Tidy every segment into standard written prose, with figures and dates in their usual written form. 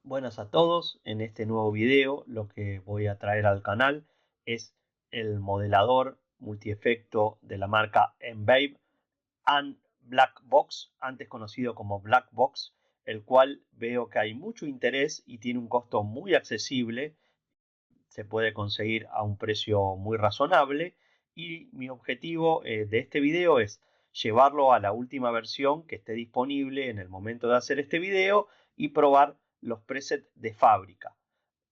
Buenas a todos, en este nuevo video lo que voy a traer al canal es el modelador multiefecto de la marca Envape and Black Box, antes conocido como Black Box, el cual veo que hay mucho interés y tiene un costo muy accesible, se puede conseguir a un precio muy razonable y mi objetivo de este video es llevarlo a la última versión que esté disponible en el momento de hacer este video y probar los presets de fábrica.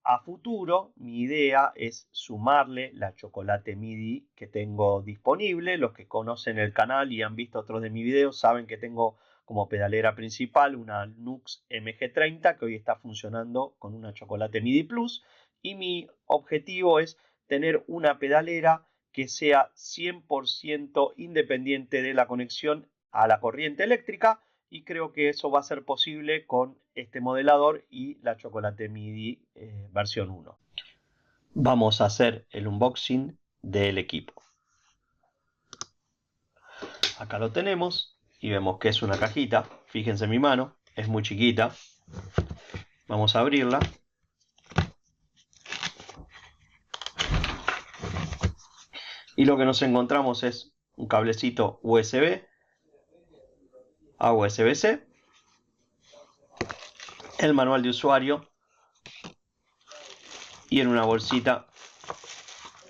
A futuro, mi idea es sumarle la chocolate MIDI que tengo disponible. Los que conocen el canal y han visto otros de mis videos saben que tengo como pedalera principal una Nux MG30 que hoy está funcionando con una chocolate MIDI Plus. Y mi objetivo es tener una pedalera que sea 100% independiente de la conexión a la corriente eléctrica, y creo que eso va a ser posible con este modelador y la chocolate MIDI versión 1. Vamos a hacer el unboxing del equipo. Acá lo tenemos y vemos que es una cajita. Fíjense en mi mano, es muy chiquita. Vamos a abrirla. Y lo que nos encontramos es un cablecito USB a USB-C, el manual de usuario, y en una bolsita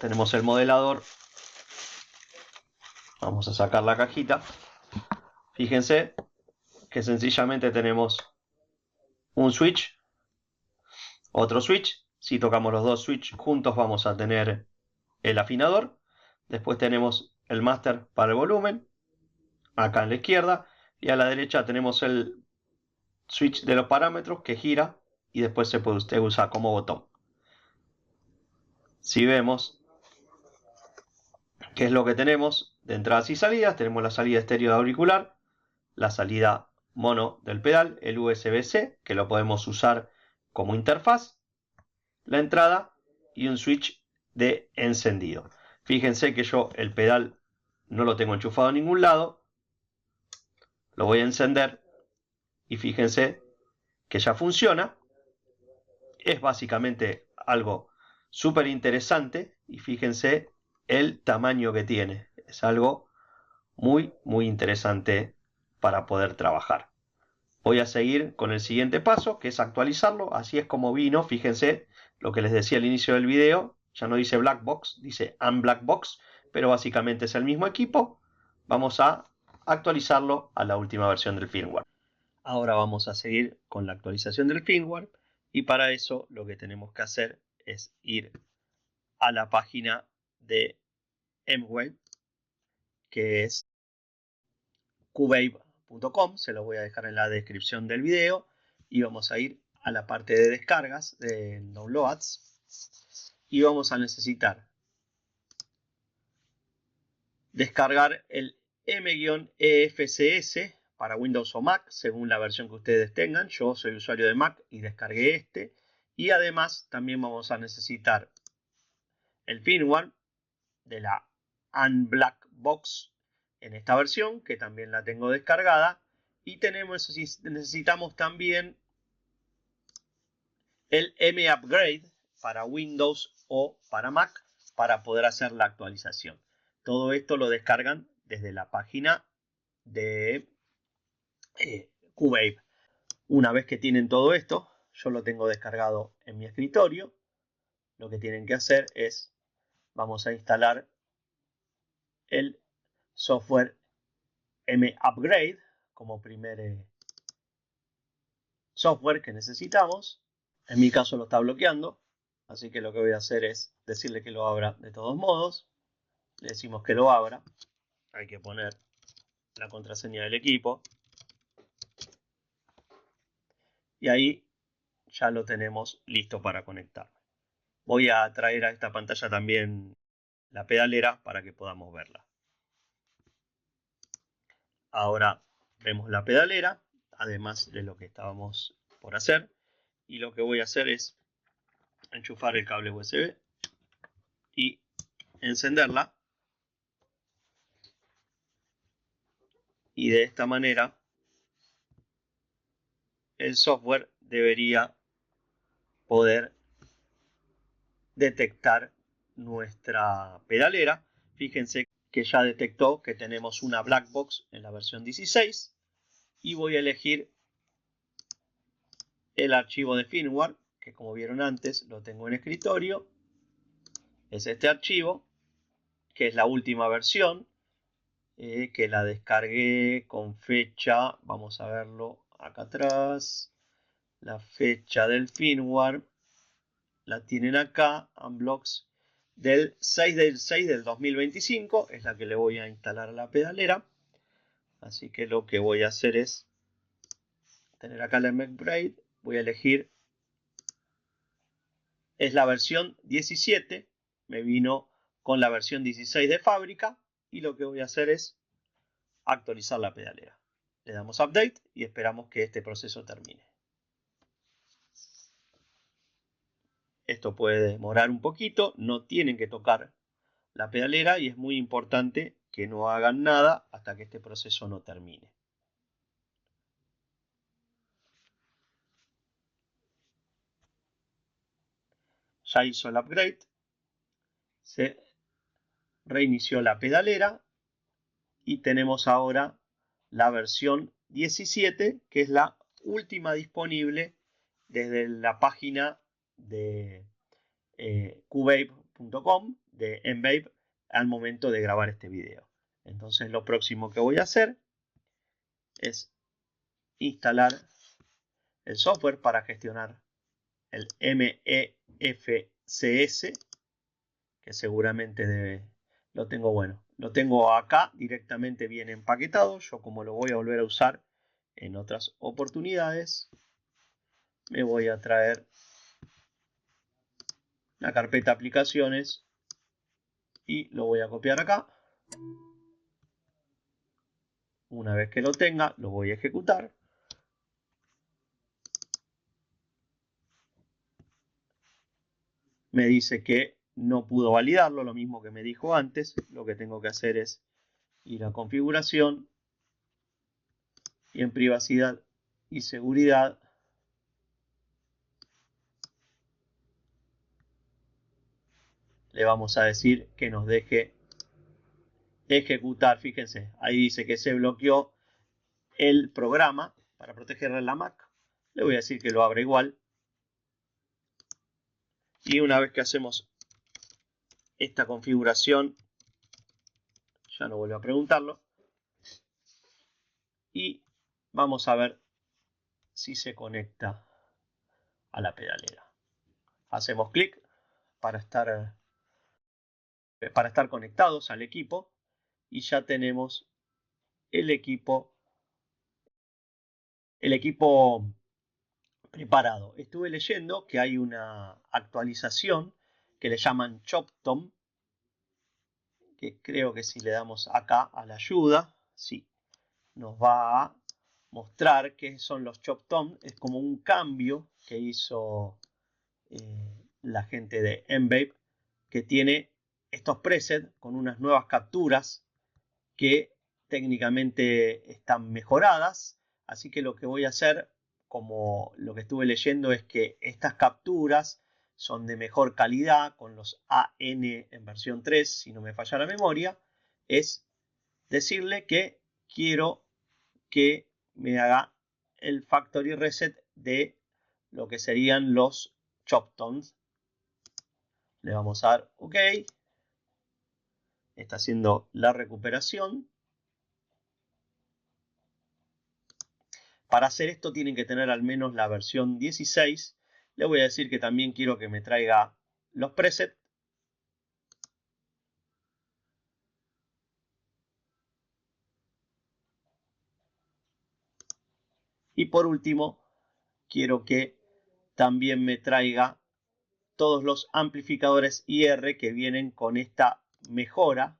tenemos el modelador. Vamos a sacar la cajita. Fíjense que sencillamente tenemos un switch, otro switch. Si tocamos los dos switches juntos vamos a tener el afinador. Después tenemos el máster para el volumen, acá en la izquierda, y a la derecha tenemos el switch de los parámetros que gira y después se puede usted usar como botón. Si vemos qué es lo que tenemos de entradas y salidas, tenemos la salida estéreo de auricular, la salida mono del pedal, el USB-C, que lo podemos usar como interfaz, la entrada y un switch de encendido. Fíjense que yo el pedal no lo tengo enchufado a ningún lado, lo voy a encender y fíjense que ya funciona. Es básicamente algo súper interesante y fíjense el tamaño que tiene. Es algo muy interesante para poder trabajar. Voy a seguir con el siguiente paso, que es actualizarlo. Así es como vino. Fíjense lo que les decía al inicio del video. Ya no dice Black Box, dice Unblack Box, pero básicamente es el mismo equipo. Vamos a actualizarlo a la última versión del firmware. Ahora vamos a seguir con la actualización del firmware, y para eso lo que tenemos que hacer es ir a la página de Emwave, que es cubase.com. Se lo voy a dejar en la descripción del video, y vamos a ir a la parte de descargas de downloads y vamos a necesitar descargar el M-EFCS para Windows o Mac según la versión que ustedes tengan. Yo soy usuario de Mac y descargué este, y además también vamos a necesitar el firmware de la Unblack Box en esta versión, que también la tengo descargada, y necesitamos también el M-Upgrade para Windows o para Mac para poder hacer la actualización. Todo esto lo descargan desde la página de Cubase. Una vez que tienen todo esto, yo lo tengo descargado en mi escritorio. Lo que tienen que hacer es, vamos a instalar el software M-Upgrade como primer software que necesitamos. En mi caso lo está bloqueando, así que lo que voy a hacer es decirle que lo abra de todos modos. Le decimos que lo abra. Hay que poner la contraseña del equipo. Y ahí ya lo tenemos listo para conectar. Voy a traer a esta pantalla también la pedalera para que podamos verla. Ahora vemos la pedalera, además de lo que estábamos por hacer. Y lo que voy a hacer es enchufar el cable USB y encenderla. Y de esta manera el software debería poder detectar nuestra pedalera. Fíjense que ya detectó que tenemos una black box en la versión 16 y voy a elegir el archivo de firmware, que como vieron antes lo tengo en escritorio. Es este archivo, que es la última versión, que la descargué con fecha, vamos a verlo acá atrás, la fecha del firmware, la tienen acá, Unblocks, del 6 del 6 del 2025, es la que le voy a instalar a la pedalera. Así que lo que voy a hacer es tener acá la upgrade, voy a elegir, es la versión 17, me vino con la versión 16 de fábrica, y lo que voy a hacer es actualizar la pedalera. Le damos update y esperamos que este proceso termine. Esto puede demorar un poquito, no tienen que tocar la pedalera y es muy importante que no hagan nada hasta que este proceso no termine. Ya hizo el upgrade, se reinició la pedalera y tenemos ahora la versión 17, que es la última disponible desde la página de qvape.com de mvape al momento de grabar este video. Entonces lo próximo que voy a hacer es instalar el software para gestionar el MEFCS, que seguramente lo tengo acá directamente bien empaquetado. Yo, como lo voy a volver a usar en otras oportunidades, me voy a traer la carpeta aplicaciones y lo voy a copiar acá. Una vez que lo tenga, lo voy a ejecutar. Me dice que no pudo validarlo, lo mismo que me dijo antes. Lo que tengo que hacer es ir a configuración y en privacidad y seguridad le vamos a decir que nos deje ejecutar. Fíjense, ahí dice que se bloqueó el programa para proteger la Mac. Le voy a decir que lo abra igual. Y una vez que hacemos esta configuración, ya no vuelvo a preguntarlo. Y vamos a ver si se conecta a la pedalera. Hacemos clic para estar conectados al equipo y ya tenemos el equipo preparado. Estuve leyendo que hay una actualización que le llaman ChopTom, que creo que si le damos acá a la ayuda, sí, nos va a mostrar qué son los ChopTom. Es como un cambio que hizo la gente de mvape, que tiene estos presets con unas nuevas capturas que técnicamente están mejoradas. Así que lo que voy a hacer, como lo que estuve leyendo, es que estas capturas son de mejor calidad, con los AN en versión 3, si no me falla la memoria, es decirle que quiero que me haga el factory reset de lo que serían los ChopToms. Le vamos a dar OK. Está haciendo la recuperación. Para hacer esto tienen que tener al menos la versión 16. Le voy a decir que también quiero que me traiga los presets. Y por último, quiero que también me traiga todos los amplificadores IR que vienen con esta mejora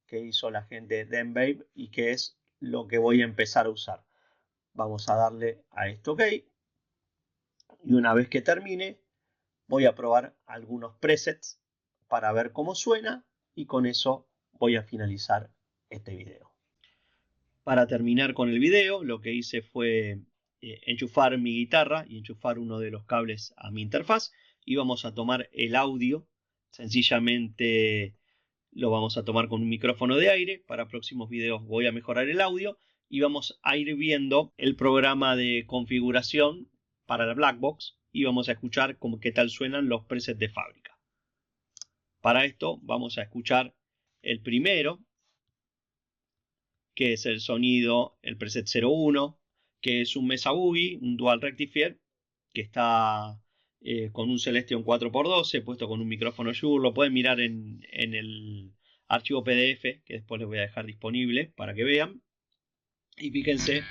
que hizo la gente de mvape y que es lo que voy a empezar a usar. Vamos a darle a esto OK. Y una vez que termine, voy a probar algunos presets para ver cómo suena y con eso voy a finalizar este video. Para terminar con el video, lo que hice fue enchufar mi guitarra y enchufar uno de los cables a mi interfaz, y vamos a tomar el audio. Sencillamente lo vamos a tomar con un micrófono de aire. Para próximos videos voy a mejorar el audio y vamos a ir viendo el programa de configuración para la Blackbox y vamos a escuchar qué tal suenan los presets de fábrica. Para esto vamos a escuchar el primero, que es el sonido, el preset 01, que es un Mesa Boogie, un Dual Rectifier, que está con un Celestion 4x12, puesto con un micrófono Shure. Lo pueden mirar en el archivo PDF, que después les voy a dejar disponible para que vean. Y fíjense.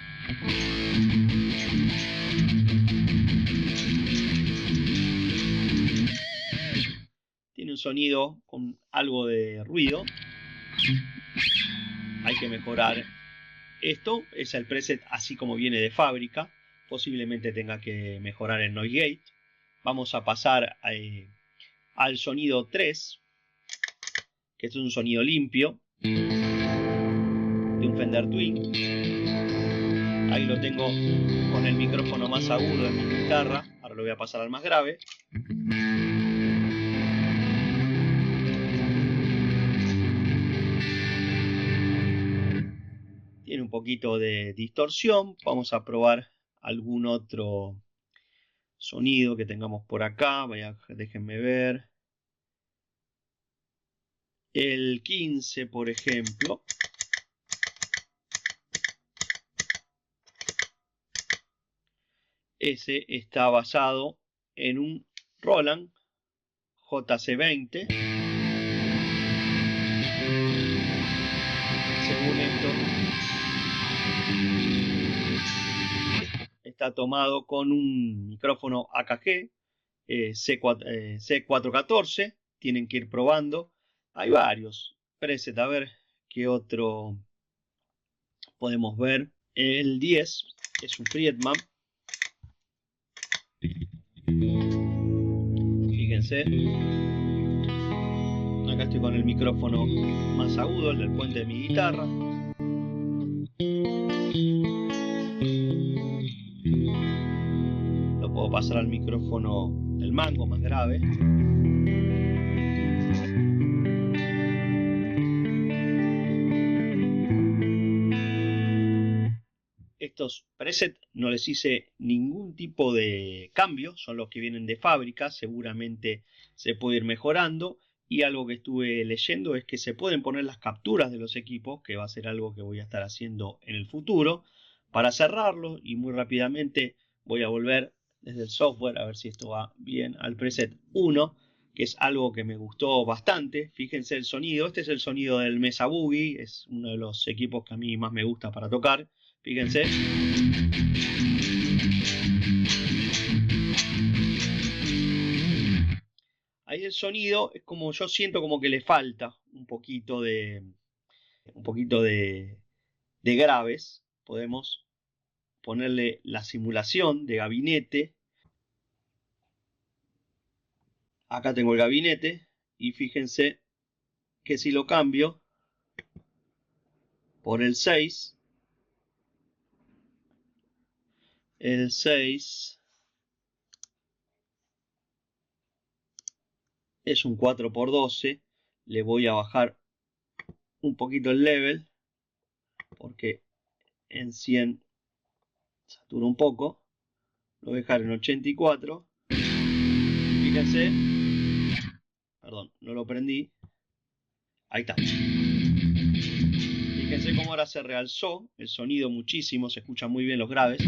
Tiene un sonido con algo de ruido. Hay que mejorar esto. Es el preset así como viene de fábrica. Posiblemente tenga que mejorar el noise gate. Vamos a pasar al sonido 3, que es un sonido limpio de un Fender Twin. Ahí lo tengo con el micrófono más agudo de mi guitarra. Ahora lo voy a pasar al más grave. Tiene un poquito de distorsión. Vamos a probar algún otro sonido que tengamos por acá. Déjenme ver. El 15, por ejemplo. Ese está basado en un Roland JC20. Según esto, está tomado con un micrófono AKG C414. Tienen que ir probando. Hay varios presets. A ver qué otro podemos ver. El 10 es un Friedman. Fíjense. Acá estoy con el micrófono más agudo, el del puente de mi guitarra. Lo puedo pasar al micrófono del mango más grave. Estos presets no les hice ningún tipo de cambio, son los que vienen de fábrica. Seguramente se puede ir mejorando. Y algo que estuve leyendo es que se pueden poner las capturas de los equipos, que va a ser algo que voy a estar haciendo en el futuro, para cerrarlo. Y muy rápidamente voy a volver desde el software, a ver si esto va bien, al preset 1, que es algo que me gustó bastante. Fíjense el sonido. Este es el sonido del Mesa Boogie, es uno de los equipos que a mí más me gusta para tocar. Fíjense. Ahí el sonido es como, yo siento como que le falta un poquito de graves. Podemos ponerle la simulación de gabinete. Acá tengo el gabinete y fíjense que si lo cambio por el 6, el 6 es un 4x12. Le voy a bajar un poquito el level porque en 100 satura un poco. Lo voy a dejar en 84. Fíjense. Perdón, no lo prendí. Ahí está. Fíjense cómo ahora se realzó el sonido muchísimo. Se escuchan muy bien los graves.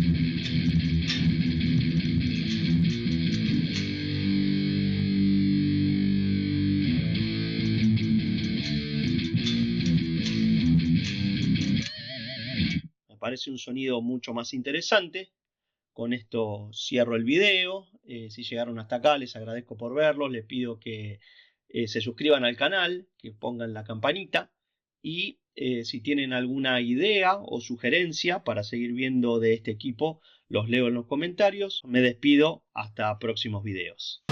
Me parece un sonido mucho más interesante. Con esto cierro el video. Si llegaron hasta acá, les agradezco por verlos. Les pido que se suscriban al canal, que pongan la campanita. Y si tienen alguna idea o sugerencia para seguir viendo de este equipo, los leo en los comentarios. Me despido. Hasta próximos videos.